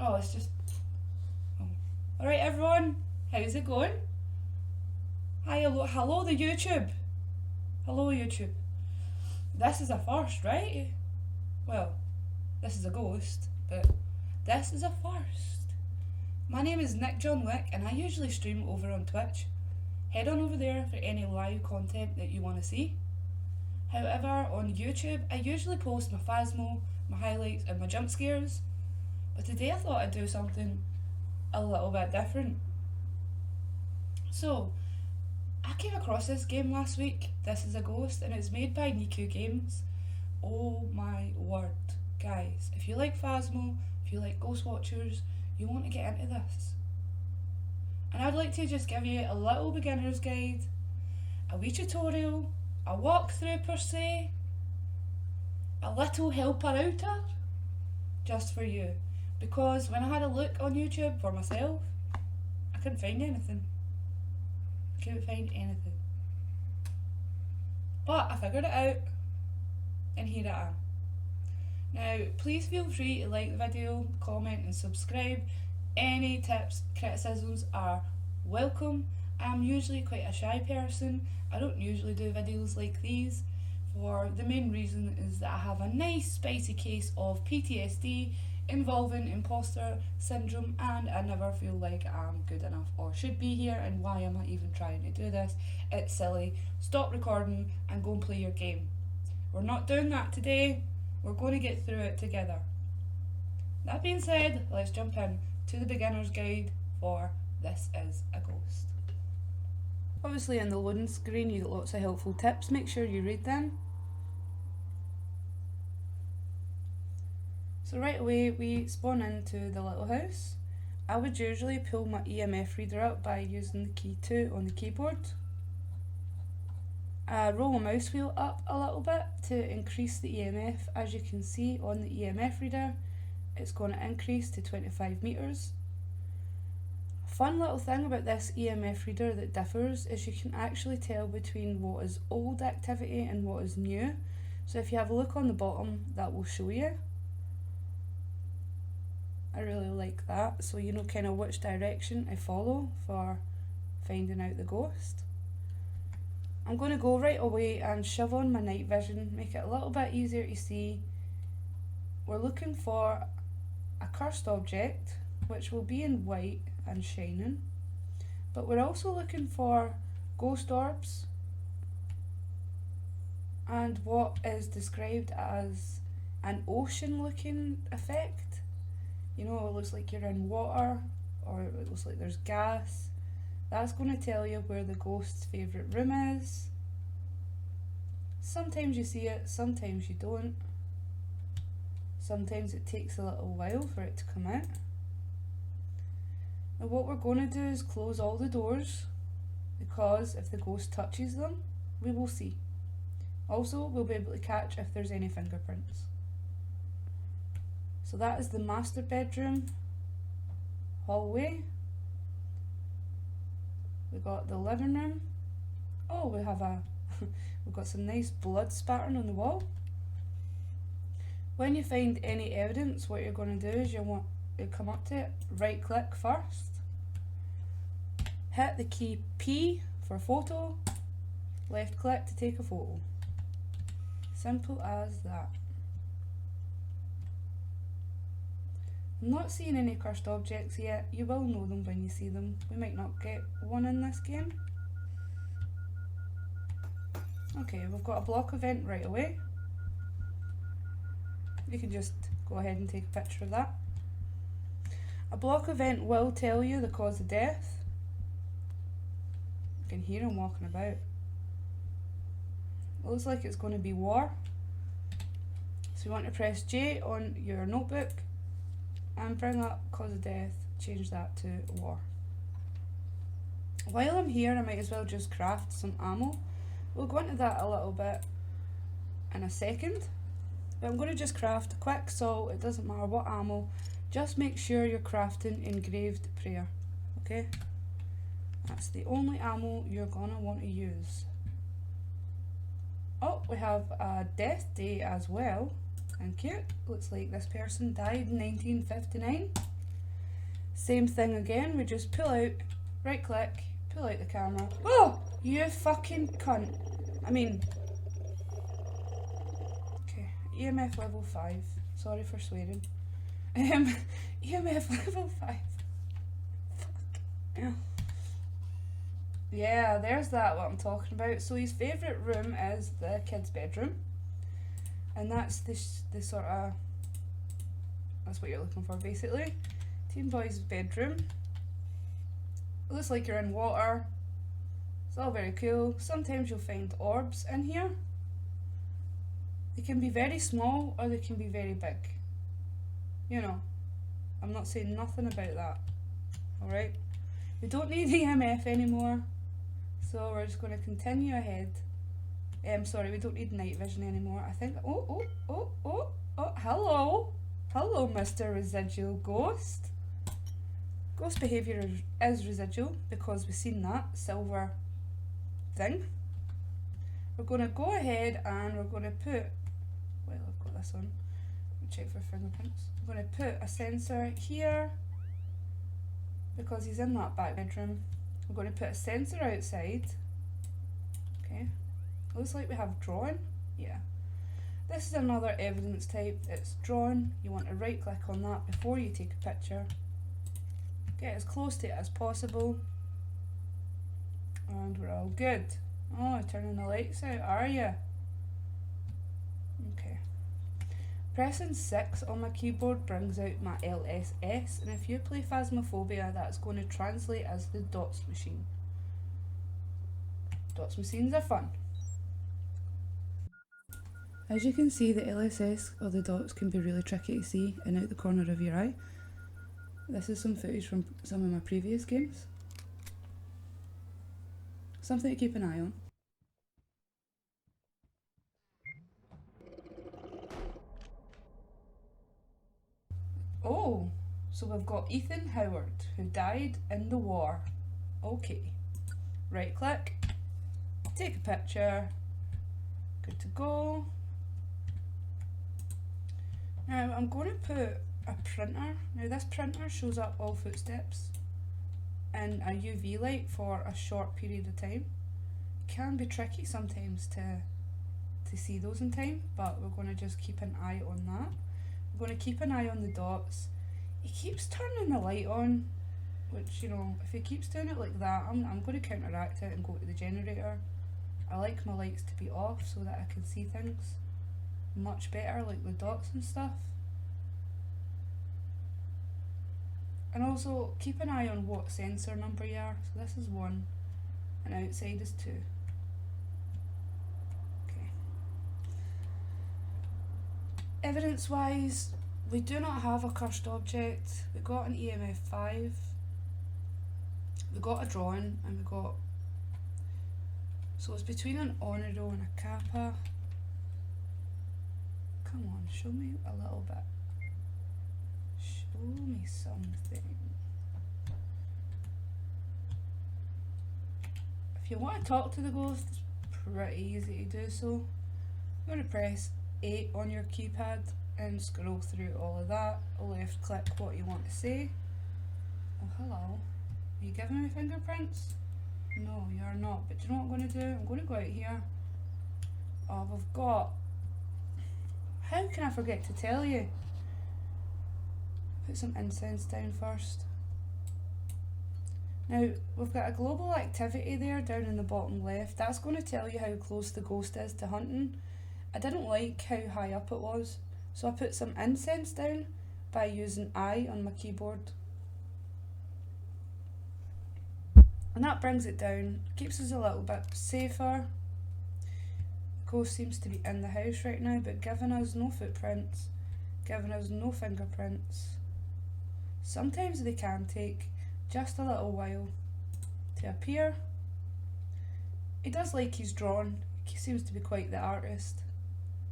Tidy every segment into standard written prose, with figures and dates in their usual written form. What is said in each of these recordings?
Oh, it's just... Oh. Alright everyone, how's it going? Hi, hello the YouTube. Hello YouTube. This is a first, right? Well, this is a ghost, but this is a first. My name is Nick John Wick and I usually stream over on Twitch. Head on over there for any live content that you want to see. However, on YouTube, I usually post my Phasmo, my highlights and my jump scares. But today I thought I'd do something a little bit different. So, I came across this game last week, This is a Ghost, and it's made by Nucci Games. Oh my word. Guys, if you like Phasmo, if you like Ghost Watchers, you want to get into this. And I'd like to just give you a little beginner's guide, a wee tutorial, a walkthrough per se, a little helper outer, just for you. Because when I had a look on YouTube for myself, I couldn't find anything. I couldn't find anything. But I figured it out, and here I am. Now, please feel free to like the video, comment and subscribe. Any tips, criticisms are welcome. I'm usually quite a shy person. I don't usually do videos like these, for the main reason is that I have a nice spicy case of PTSD involving imposter syndrome, and I never feel like I'm good enough or should be here, and why am I even trying to do this? It's silly. Stop recording and go and play your game. We're not doing that today. We're going to get through it together. That being said, let's jump in to the beginner's guide for This is a Ghost. Obviously in the loading screen you get lots of helpful tips, make sure you read them. So right away we spawn into the little house. I would usually pull my EMF reader up by using the key 2 on the keyboard. Roll my mouse wheel up a little bit to increase the EMF. As you can see on the EMF reader, it's going to increase to 25 meters. Fun little thing about this EMF reader that differs is you can actually tell between what is old activity and what is new. So if you have a look on the bottom, that will show you. I really like that, so you know kind of which direction I follow for finding out the ghost. I'm going to go right away and shove on my night vision, make it a little bit easier to see. We're looking for a cursed object, which will be in white and shining, but we're also looking for ghost orbs and what is described as an ocean looking effect. You know, it looks like you're in water, or it looks like there's gas. That's going to tell you where the ghost's favourite room is. Sometimes you see it, sometimes you don't. Sometimes it takes a little while for it to come out. Now what we're going to do is close all the doors, because if the ghost touches them, we will see. Also, we'll be able to catch if there's any fingerprints. So that is the master bedroom hallway. We got the living room. Oh, we have we've got some nice blood spattering on the wall. When you find any evidence, what you're going to do is you come up to it, right click first, hit the key P for photo, left click to take a photo. Simple as that. I'm not seeing any cursed objects yet. You will know them when you see them. We might not get one in this game. Okay, we've got a block event right away. You can just go ahead and take a picture of that. A block event will tell you the cause of death. You can hear him walking about. It looks like it's going to be war. So you want to press J on your notebook and bring up cause of death, change that to war. While I'm here, I might as well just craft some ammo. We'll go into that a little bit in a second, but I'm going to just craft a quick salt. It doesn't matter what ammo, just make sure you're crafting engraved prayer, okay? That's the only ammo you're going to want to use. Oh, we have a death day as well. Thank you. Looks like this person died in 1959. Same thing again, we just pull out, right click, pull out the camera. Oh, you fucking cunt. I mean, okay, EMF level 5. Sorry for swearing. EMF level 5. Fuck. Yeah, there's that, what I'm talking about. So his favourite room is the kid's bedroom. And that's the sort of, that's what you're looking for basically. Teen boy's bedroom. It looks like you're in water. It's all very cool. Sometimes you'll find orbs in here. They can be very small or they can be very big. You know, I'm not saying nothing about that. Alright? We don't need EMF anymore. So we're just going to continue ahead. Sorry, we don't need night vision anymore. I think, oh, hello. Hello, Mr. Residual Ghost. Ghost behaviour is residual because we've seen that silver thing. We're going to go ahead and we're going to put, well, I've got this on. Check for fingerprints. I'm going to put a sensor here because he's in that back bedroom. We're going to put a sensor outside. Okay. Looks like we have drawn. Yeah. This is another evidence type. It's drawn. You want to right click on that before you take a picture. Get as close to it as possible. And we're all good. Oh, turning the lights out, are you? Okay. Pressing 6 on my keyboard brings out my LSS, and if you play Phasmophobia, that's going to translate as the dots machine. Dots machines are fun. As you can see, the LSS or the dots can be really tricky to see and out the corner of your eye. This is some footage from some of my previous games. Something to keep an eye on. Oh, so we've got Ethan Howard, who died in the war. Okay. Right click, take a picture, good to go. Now I'm going to put a printer. Now this printer shows up all footsteps in a UV light for a short period of time. It can be tricky sometimes to see those in time, but we're going to just keep an eye on that. We're going to keep an eye on the dots. He keeps turning the light on, which, you know, if he keeps doing it like that, I'm going to counteract it and go to the generator. I like my lights to be off so that I can see things much better, like the dots and stuff. And also keep an eye on what sensor number you are. So this is 1 and outside is 2. Okay. Evidence wise, we do not have a cursed object. We got an EMF 5. We got a drawing and we got, so it's between an Onero and a Kappa. Come on, show me a little bit. Show me something. If you want to talk to the ghost, it's pretty easy to do so. I'm going to press 8 on your keypad and scroll through all of that. Left click what you want to say. Oh, hello. Are you giving me fingerprints? No, you're not. But do you know what I'm going to do? I'm going to go out here. Oh, we've got... How can I forget to tell you? Put some incense down first. Now, we've got a global activity there down in the bottom left. That's going to tell you how close the ghost is to hunting. I didn't like how high up it was, so I put some incense down by using I on my keyboard. And that brings it down, keeps us a little bit safer. The ghost seems to be in the house right now, but giving us no footprints, giving us no fingerprints. Sometimes they can take just a little while to appear. He does like he's drawn, he seems to be quite the artist.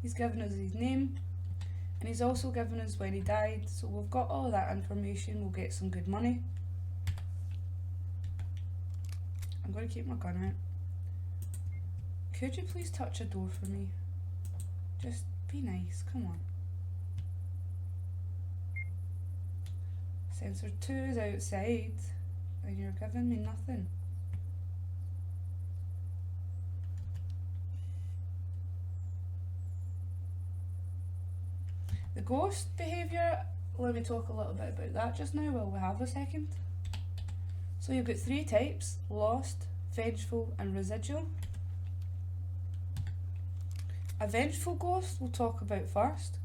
He's given us his name, and he's also given us when he died, so we've got all that information. We'll get some good money. I'm going to keep my gun out. Could you please touch a door for me? Just be nice, come on. Sensor 2 is outside and you're giving me nothing. The ghost behaviour, let me talk a little bit about that just now while we have a second. So you've got 3 types: lost, vengeful and residual. A vengeful ghost we'll talk about first.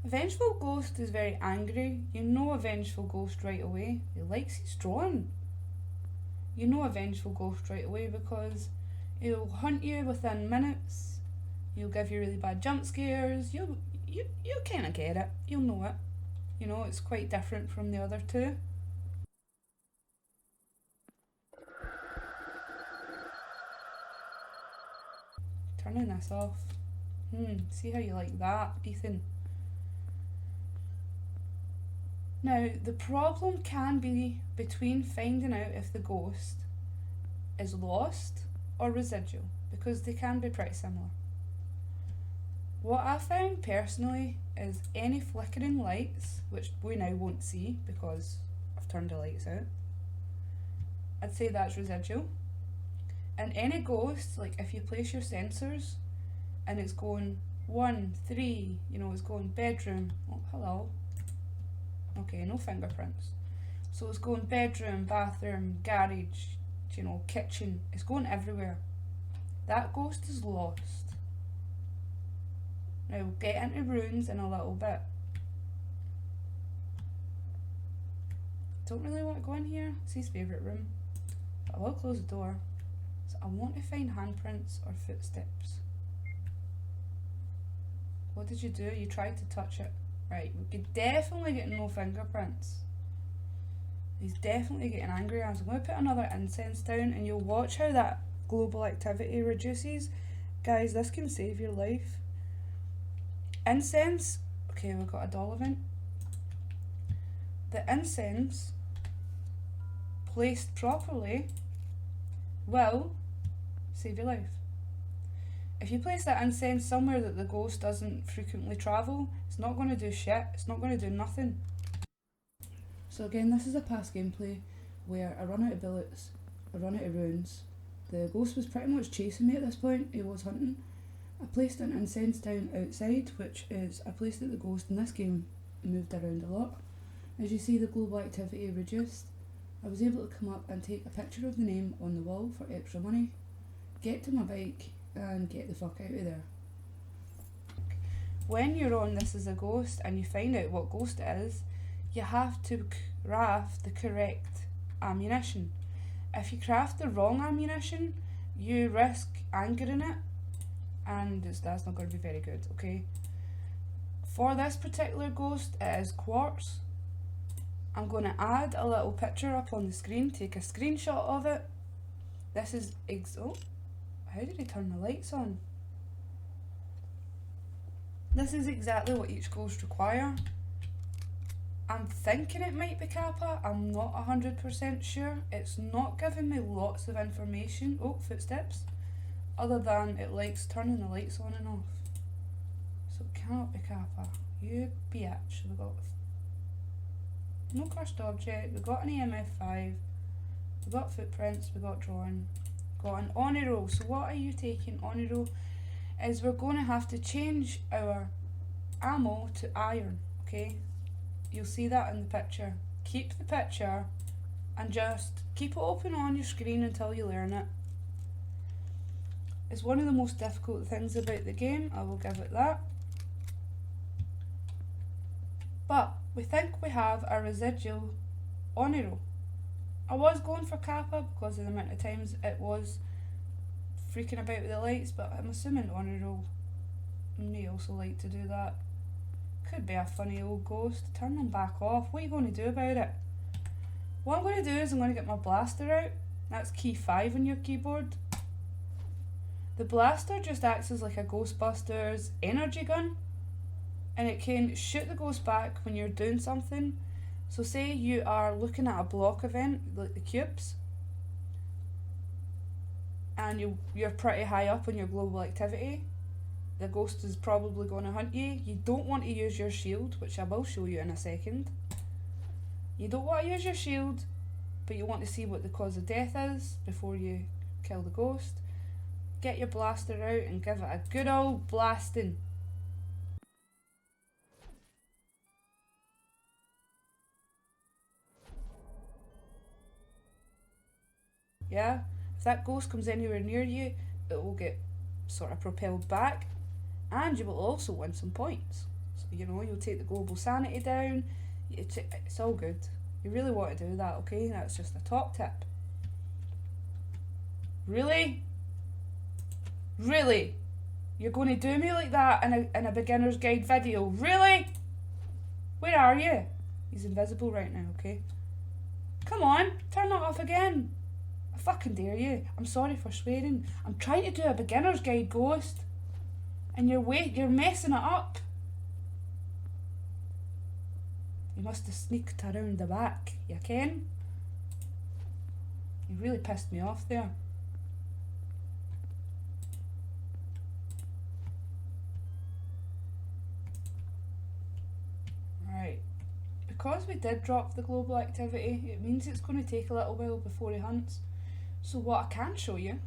A vengeful ghost is very angry. You know a vengeful ghost right away. He likes his drawing. You know a vengeful ghost right away because he'll hunt you within minutes. He'll give you really bad jump scares. You kind of get it. You'll know it. You know, it's quite different from the other two. Turning this off. See how you like that, Ethan? Now, the problem can be between finding out if the ghost is lost or residual, because they can be pretty similar. What I found personally is any flickering lights, which we now won't see because I've turned the lights out, I'd say that's residual. And any ghost, like if you place your sensors and it's going 1, 3, you know, it's going bedroom, oh hello, okay, no fingerprints. So it's going bedroom, bathroom, garage, you know, kitchen, it's going everywhere. That ghost is lost. Now we'll get into runes in a little bit. Don't really want to go in here, it's his favourite room. But I will close the door. So I want to find handprints or footsteps. What did you do? You tried to touch it. Right, we could definitely get no fingerprints. He's definitely getting angry. I'm going to put another incense down and you'll watch how that global activity reduces. Guys, this can save your life. Incense, okay, we've got a doll event. The incense, placed properly, will save your life. If you place that incense somewhere that the ghost doesn't frequently travel, it's not going to do shit, it's not going to do nothing. So again, this is a past gameplay where I run out of bullets, I run out of runes. The ghost was pretty much chasing me at this point, he was hunting. I placed an incense down outside, which is a place that the ghost in this game moved around a lot. As you see, the global activity reduced. I was able to come up and take a picture of the name on the wall for extra money, get to my bike and get the fuck out of there. When you're on This Is a Ghost and you find out what ghost it is, you have to craft the correct ammunition. If you craft the wrong ammunition, you risk angering it, and that's not going to be very good, okay? For this particular ghost, it is quartz. I'm going to add a little picture up on the screen, take a screenshot of it. This is oh, how did he turn the lights on? This is exactly what each ghost require. I'm thinking it might be Kappa, I'm not 100% sure. It's not giving me lots of information. Oh, footsteps. Other than it likes turning the lights on and off. So it cannot be Kappa. You bitch. We've got no cursed object, we've got an EMF5, we've got footprints, we've got drawing, got an honour roll. So what are you taking? Honour roll is we're going to have to change our ammo to iron, okay? You'll see that in the picture. Keep the picture and just keep it open on your screen until you learn it. It's one of the most difficult things about the game, I will give it that. But we think we have a residual honour roll. I was going for Kappa because of the amount of times it was freaking about with the lights, but I'm assuming honour roll may also like to do that. Could be a funny old ghost. Turn them back off. What are you going to do about it? What I'm going to do is I'm going to get my blaster out. That's key 5 on your keyboard. The blaster just acts as like a Ghostbusters energy gun, and it can shoot the ghost back when you're doing something. So say you are looking at a block event, like the cubes, and you're pretty high up on your global activity. The ghost is probably going to hunt you. You don't want to use your shield, which I will show you in a second. You don't want to use your shield, but you want to see what the cause of death is before you kill the ghost. Get your blaster out and give it a good old blasting. Yeah? If that ghost comes anywhere near you, it will get sort of propelled back, and you will also win some points. So, you know, you'll take the global sanity down. It's all good. You really want to do that, okay? That's just a top tip. Really? Really? You're going to do me like that in a beginner's guide video? Really? Where are you? He's invisible right now, okay? Come on, turn that off again. I fucking dare you. I'm sorry for swearing. I'm trying to do a beginner's guide, ghost. And you're messing it up. You must have sneaked around the back, you ken? You really pissed me off there. Right. Because we did drop the global activity, it means it's going to take a little while before he hunts. So what I can show you,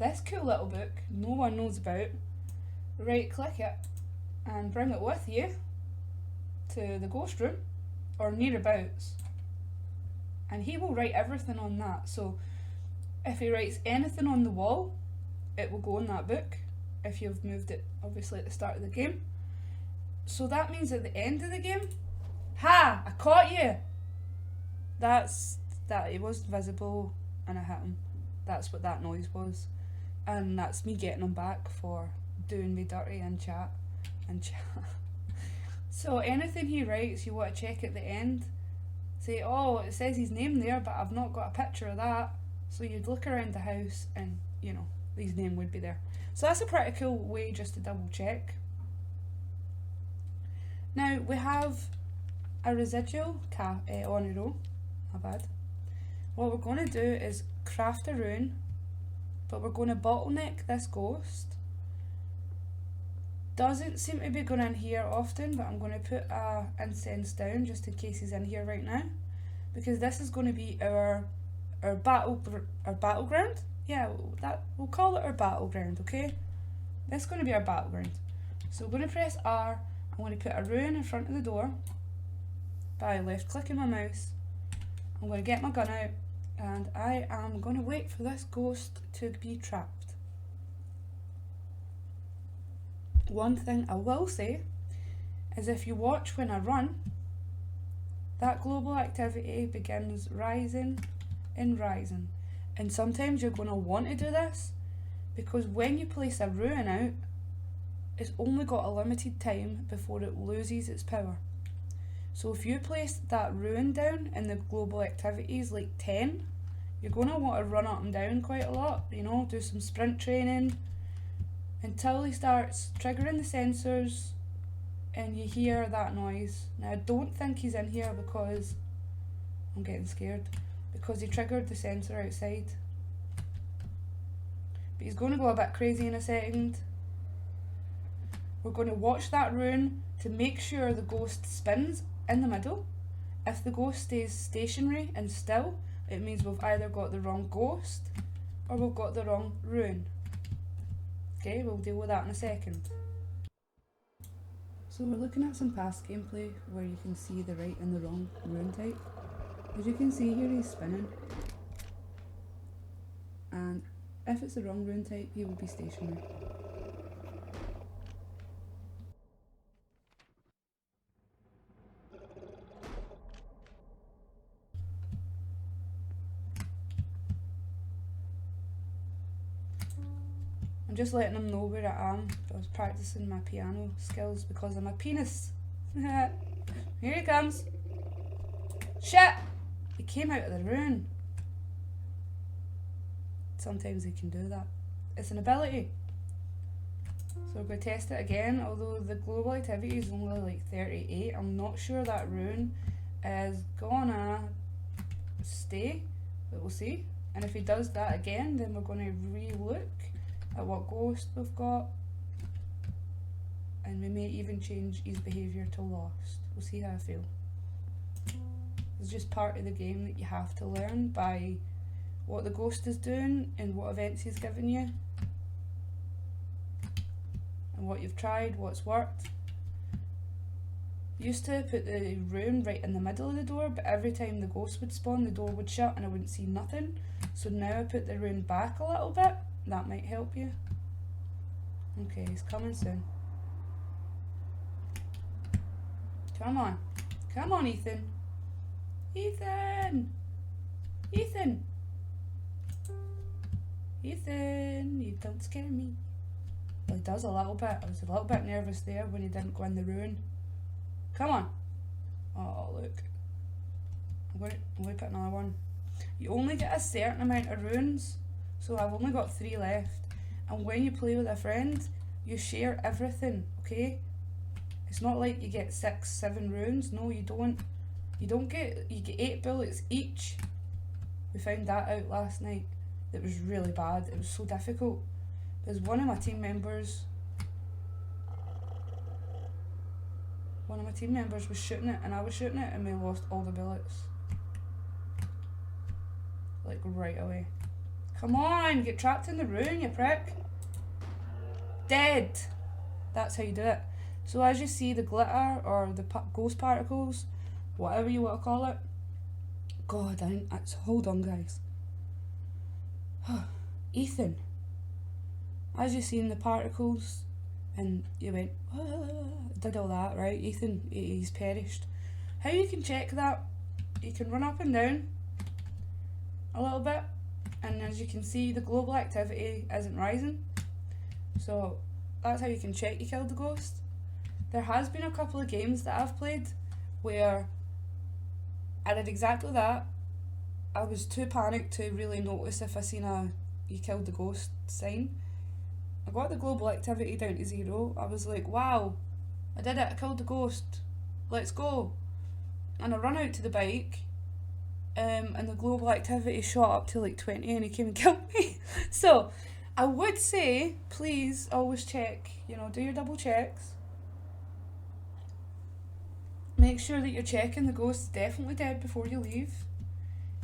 this cool little book no one knows about, right click it and bring it with you to the ghost room or nearabouts, and he will write everything on that. So if he writes anything on the wall, it will go in that book if you've moved it obviously at the start of the game. So that means at the end of the game, ha! I caught you! That's that. He was visible and I hit him. That's what that noise was. And that's me getting him back for doing me dirty in chat. So anything he writes, you want to check at the end. Say, oh, it says his name there, but I've not got a picture of that. So you'd look around the house and, you know, his name would be there. So that's a pretty cool way just to double check. Now we have a residual on a row. My bad. What we're going to do is craft a rune, but we're going to bottleneck this ghost. Doesn't seem to be going in here often, but I'm going to put a incense down just in case he's in here right now, because this is going to be our battleground. Yeah, we'll call it our battleground, okay? This is going to be our battleground. So we're going to press R. I'm going to put a rune in front of the door by left clicking my mouse. I'm going to get my gun out and I am going to wait for this ghost to be trapped. One thing I will say is if you watch when I run, that global activity begins rising and rising. And sometimes you're going to want to do this because when you place a rune out, it's only got a limited time before it loses its power. So if you place that rune down and the global activity is like 10, you're going to want to run up and down quite a lot, you know, do some sprint training until he starts triggering the sensors and you hear that noise. Now I don't think he's in here because I'm getting scared, because he triggered the sensor outside. But he's going to go a bit crazy in a second. We're going to watch that rune to make sure the ghost spins in the middle. If the ghost stays stationary and still, it means we've either got the wrong ghost or we've got the wrong rune. Okay, we'll deal with that in a second. So we're looking at some past gameplay where you can see the right and the wrong rune type. As you can see here, he's spinning. And if it's the wrong rune type, he will be stationary. I'm just letting him know where I am. I was practicing my piano skills because I'm a penis. Here he comes. Shit! He came out of the rune. Sometimes he can do that. It's an ability. So we're going to test it again, although the global activity is only like 38. I'm not sure that rune is gonna stay, but we'll see. And if he does that again, then we're going to re-look at what ghost we've got, and we may even change his behaviour to lost. We'll see how I feel. It's just part of the game that you have to learn by what the ghost is doing and what events he's given you. And what you've tried, what's worked. Used to put the rune right in the middle of the door, but every time the ghost would spawn, the door would shut and I wouldn't see nothing. So now I put the rune back a little bit. That might help you. Okay, he's coming soon. Come on. Come on, Ethan. Ethan! Ethan! Ethan, you don't scare me. Well, he does a little bit. I was a little bit nervous there when he didn't go in the ruin. Come on. Oh, look. I'm going to put another one. You only get a certain amount of runes, so I've only got 3 left. And when you play with a friend, you share everything, okay? It's not like you get 6, 7 runes. No, you don't. You get 8 bullets each. We found that out last night. It was really bad. It was so difficult. There's one of my team members was shooting it and I was shooting it and we lost all the bullets. Like right away. Come on, get trapped in the ruin, you prick. Dead. That's how you do it. So as you see the glitter or the ghost particles, whatever you want to call it. God, hold on guys. Ethan. As you seen the particles and you went, did all that, right? Ethan, he's perished. How you can check that, you can run up and down a little bit, and as you can see the global activity isn't rising. So that's how you can check you killed the ghost. There has been a couple of games that I've played where I did exactly that. I was too panicked to really notice if I seen a you killed the ghost sign. I got the global activity down to 0. I was like, wow, I did it, I killed the ghost, let's go. And I run out to the bike, and the global activity shot up to like 20 and he came and killed me. So I would say, please always check, do your double checks. Make sure that you're checking the ghost is definitely dead before you leave.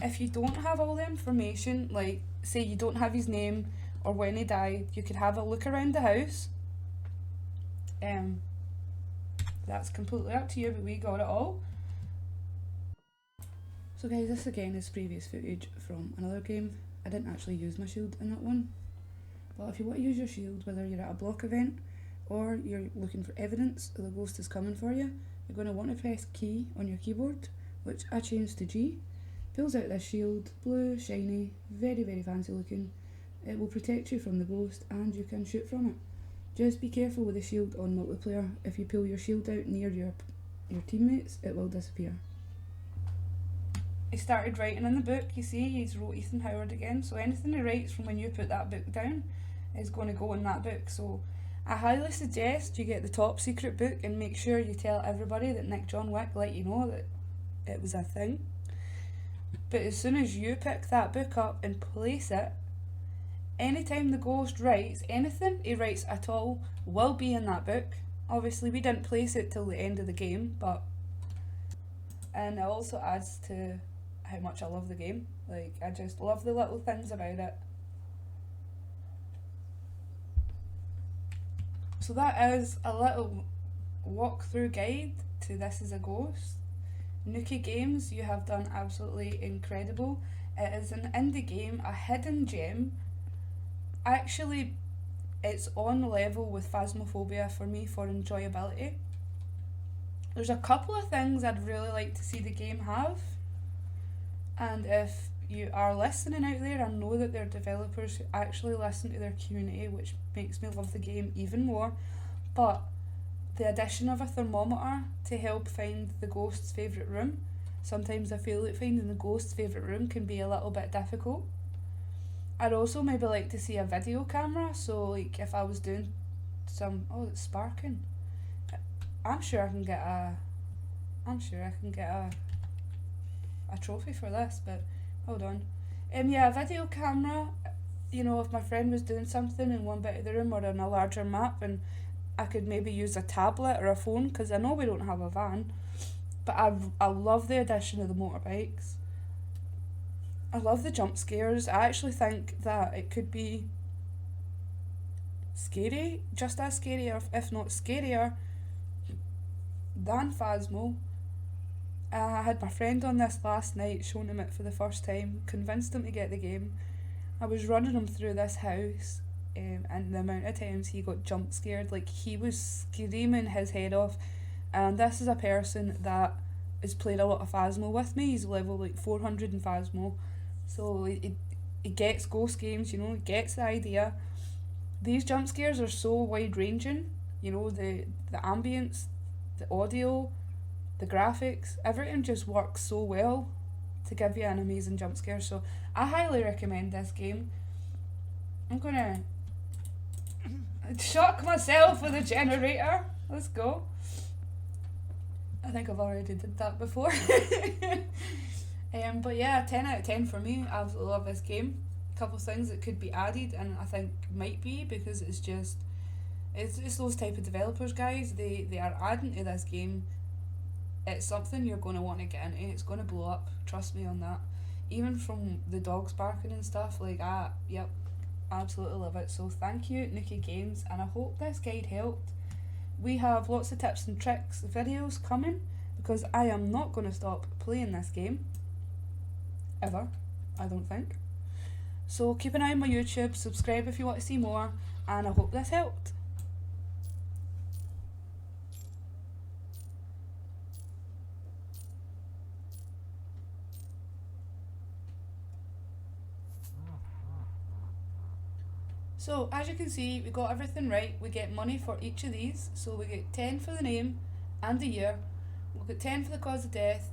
If you don't have all the information, like say you don't have his name or when he died, you could have a look around the house. That's completely up to you, but we got it all. So guys, this again is previous footage from another game. I didn't actually use my shield in that one. But if you want to use your shield, whether you're at a block event or you're looking for evidence that the ghost is coming for you, you're going to want to press key on your keyboard, which I changed to G. Pulls out this shield, blue, shiny, very, very fancy looking. It will protect you from the ghost and you can shoot from it. Just be careful with the shield on multiplayer. If you pull your shield out near your teammates, it will disappear. He started writing in the book, you see, he's wrote Ethan Howard again, so anything he writes from when you put that book down is going to go in that book. So I highly suggest you get the top secret book and make sure you tell everybody that Nick John Wick let you know that it was a thing. But as soon as you pick that book up and place it, anytime the ghost writes anything he writes at all will be in that book. Obviously we didn't place it till the end of the game, and it also adds to how much I love the game. Like, I just love the little things about it. So that is a little walkthrough guide to This Is a Ghost. Nucci Games, you have done absolutely incredible. It is an indie game, a hidden gem. Actually, it's on level with Phasmophobia for me for enjoyability. There's a couple of things I'd really like to see the game have, and if you are listening out there, I know that there are developers who actually listen to their community, which makes me love the game even more, but the addition of a thermometer to help find the ghost's favourite room. Sometimes I feel like finding the ghost's favourite room can be a little bit difficult. I'd also maybe like to see a video camera, so like if I was doing some, oh, it's sparking. I'm sure I can get a trophy for this, but hold on. Yeah, a video camera, if my friend was doing something in one bit of the room or on a larger map, and I could maybe use a tablet or a phone, because I know we don't have a van, But I love the addition of the motorbikes. I love the jump scares. I actually think that it could be scary, just as scary, or if not scarier, than Phasmo. I had my friend on this last night, showing him it for the first time, convinced him to get the game. I was running him through this house, and the amount of times he got jump scared, like he was screaming his head off. And this is a person that has played a lot of Phasmo with me. He's level like 400 in Phasmo, so he gets ghost games, you know, he gets the idea. These jump scares are so wide ranging, you know, the ambience, the audio, the graphics, everything just works so well to give you an amazing jump scare. So I highly recommend this game. I'm gonna shock myself with a generator. Let's go. I think I've already did that before. But yeah, 10 out of 10 for me. I absolutely love this game. A couple of things that could be added, and I think might be, because it's those type of developers, guys. They are adding to this game. It's something you're going to want to get into. It's going to blow up. Trust me on that. Even from the dogs barking and stuff, like, yep, absolutely love it. So thank you, Nucci Games, and I hope this guide helped. We have lots of tips and tricks videos coming, because I am not going to stop playing this game. Ever, I don't think. So keep an eye on my YouTube, subscribe if you want to see more, and I hope this helped. So as you can see, we got everything right. We get money for each of these. So we get 10 for the name and the year. We'll get 10 for the cause of death.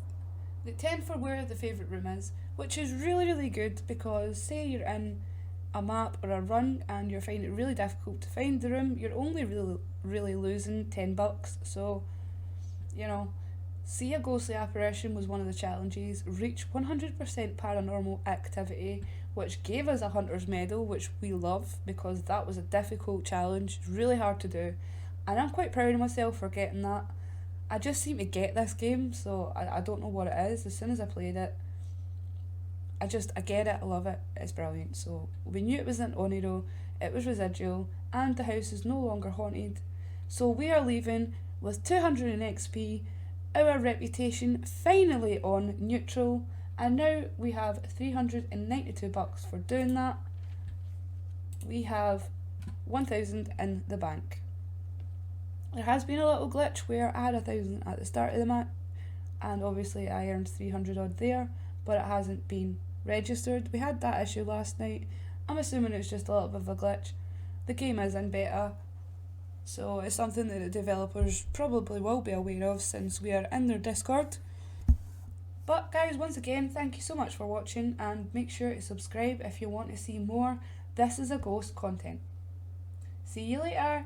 We get 10 for where the favourite room is, which is really, really good, because say you're in a map or a run and you're finding it really difficult to find the room, you're only really losing $10. So, you know, see a ghostly apparition was one of the challenges. Reach 100% paranormal activity, which gave us a hunter's medal, which we love, because that was a difficult challenge, really hard to do, and I'm quite proud of myself for getting that. I just seem to get this game, so I don't know what it is. As soon as I played it, I get it, I love it, it's brilliant. So we knew it was an Oniro, it was residual, and the house is no longer haunted. So we are leaving with 200 in XP, our reputation finally on neutral, and now we have $392 for doing that. We have 1,000 in the bank. There has been a little glitch where I had 1,000 at the start of the match, and obviously I earned 300 odd there, but it hasn't been registered. We had that issue last night. I'm assuming it's just a little bit of a glitch. The game is in beta, so it's something that the developers probably will be aware of, since we are in their Discord. But guys, once again, thank you so much for watching, and make sure to subscribe if you want to see more This Is a Ghost content. See you later!